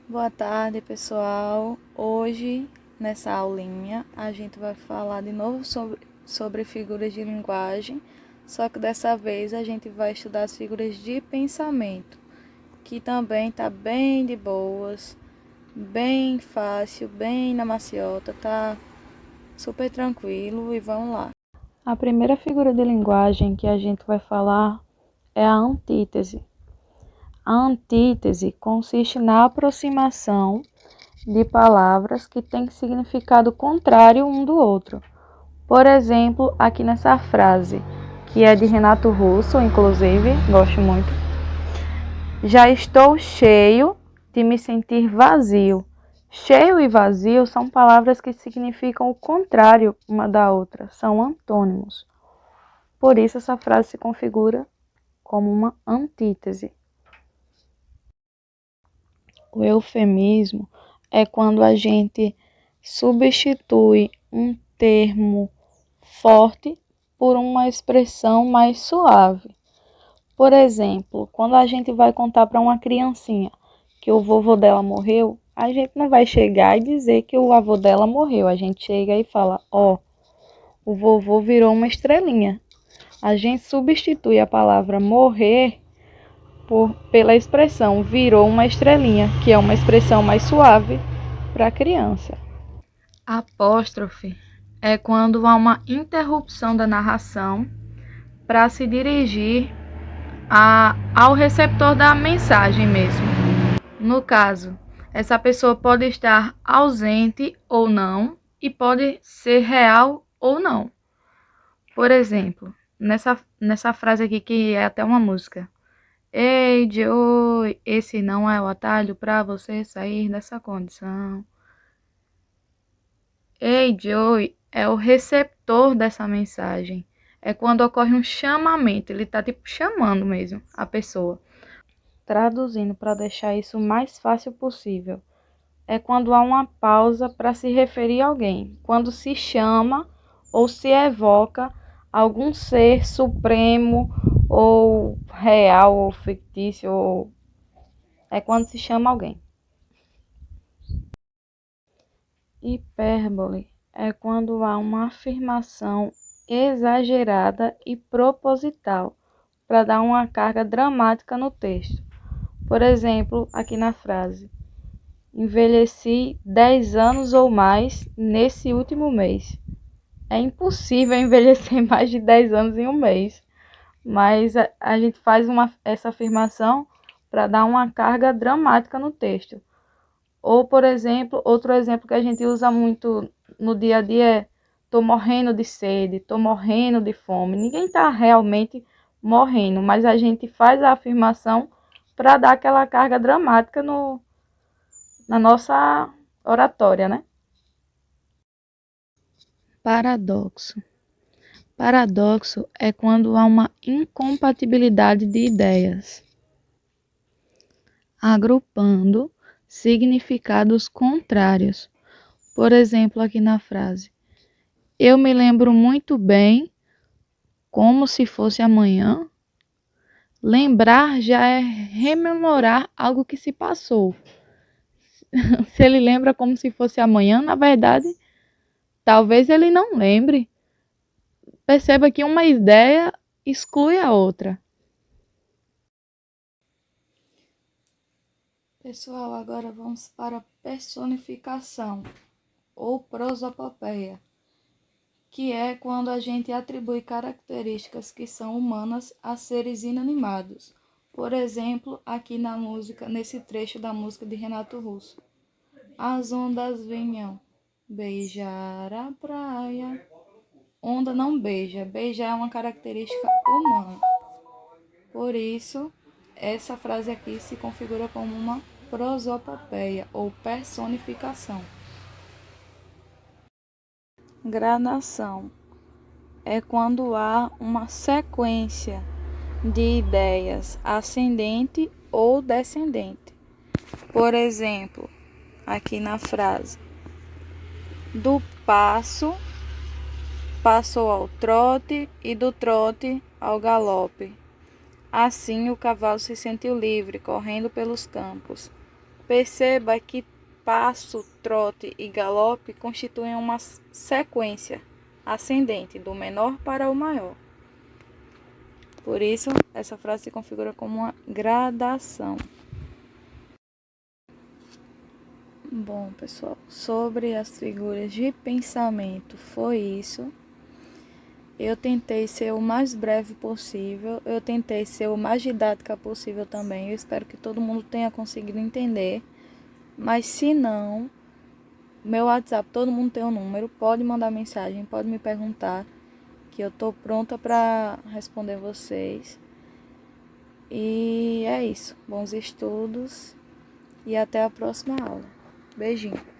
Boa tarde, pessoal. Hoje, nessa aulinha, a gente vai falar de novo sobre figuras de linguagem, só que dessa vez a gente vai estudar as figuras de pensamento, que também tá bem de boas, bem fácil, bem na maciota, tá super tranquilo e vamos lá. A primeira figura de linguagem que a gente vai falar é a antítese. A antítese consiste na aproximação de palavras que têm significado contrário um do outro. Por exemplo, aqui nessa frase, que é de Renato Russo, inclusive, gosto muito. Já estou cheio de me sentir vazio. Cheio e vazio são palavras que significam o contrário uma da outra, são antônimos. Por isso essa frase se configura como uma antítese. O eufemismo é quando a gente substitui um termo forte por uma expressão mais suave. Por exemplo, quando a gente vai contar para uma criancinha que o vovô dela morreu, a gente não vai chegar e dizer que o avô dela morreu. A gente chega e fala, o vovô virou uma estrelinha. A gente substitui a palavra morrer pela expressão virou uma estrelinha, que é uma expressão mais suave para a criança. Apóstrofe é quando há uma interrupção da narração para se dirigir ao receptor da mensagem mesmo. No caso, essa pessoa pode estar ausente ou não e pode ser real ou não. Por exemplo, nessa frase aqui que é até uma música. Ei, Joey, esse não é o atalho para você sair dessa condição. Ei, Joey é o receptor dessa mensagem. É quando ocorre um chamamento, ele está tipo chamando mesmo a pessoa. Traduzindo para deixar isso o mais fácil possível. É quando há uma pausa para se referir a alguém. Quando se chama ou se evoca algum ser supremo ou real ou fictício, é quando se chama alguém. Hipérbole é quando há uma afirmação exagerada e proposital para dar uma carga dramática no texto. Por exemplo, aqui na frase: envelheci 10 anos ou mais nesse último mês. É impossível envelhecer mais de 10 anos em um mês, mas a gente faz essa afirmação para dar uma carga dramática no texto. Ou, por exemplo, outro exemplo que a gente usa muito no dia a dia é: tô morrendo de sede, tô morrendo de fome. Ninguém está realmente morrendo, mas a gente faz a afirmação para dar aquela carga dramática na nossa oratória, né? Paradoxo. Paradoxo é quando há uma incompatibilidade de ideias, agrupando significados contrários. Por exemplo, aqui na frase: eu me lembro muito bem, como se fosse amanhã. Lembrar já é rememorar algo que se passou. Se ele lembra como se fosse amanhã, na verdade, talvez ele não lembre. Perceba que uma ideia exclui a outra. Pessoal, agora vamos para a personificação ou prosopopeia, que é quando a gente atribui características que são humanas a seres inanimados. Por exemplo, aqui na música, nesse trecho da música de Renato Russo. As ondas vinham beijar a praia. Onda não beija, beijar é uma característica humana. Por isso, essa frase aqui se configura como uma prosopopeia ou personificação. Gradação é quando há uma sequência de ideias ascendente ou descendente. Por exemplo, aqui na frase: do passo passou ao trote e do trote ao galope. Assim o cavalo se sentiu livre, correndo pelos campos. Perceba que passo, trote e galope constituem uma sequência ascendente, do menor para o maior. Por isso, essa frase se configura como uma gradação. Bom, pessoal, sobre as figuras de pensamento foi isso. Eu tentei ser o mais breve possível, eu tentei ser o mais didática possível também. Eu espero que todo mundo tenha conseguido entender. Mas se não, meu WhatsApp, todo mundo tem um número, pode mandar mensagem, pode me perguntar, que eu tô pronta para responder vocês. E é isso. Bons estudos e até a próxima aula. Beijinho.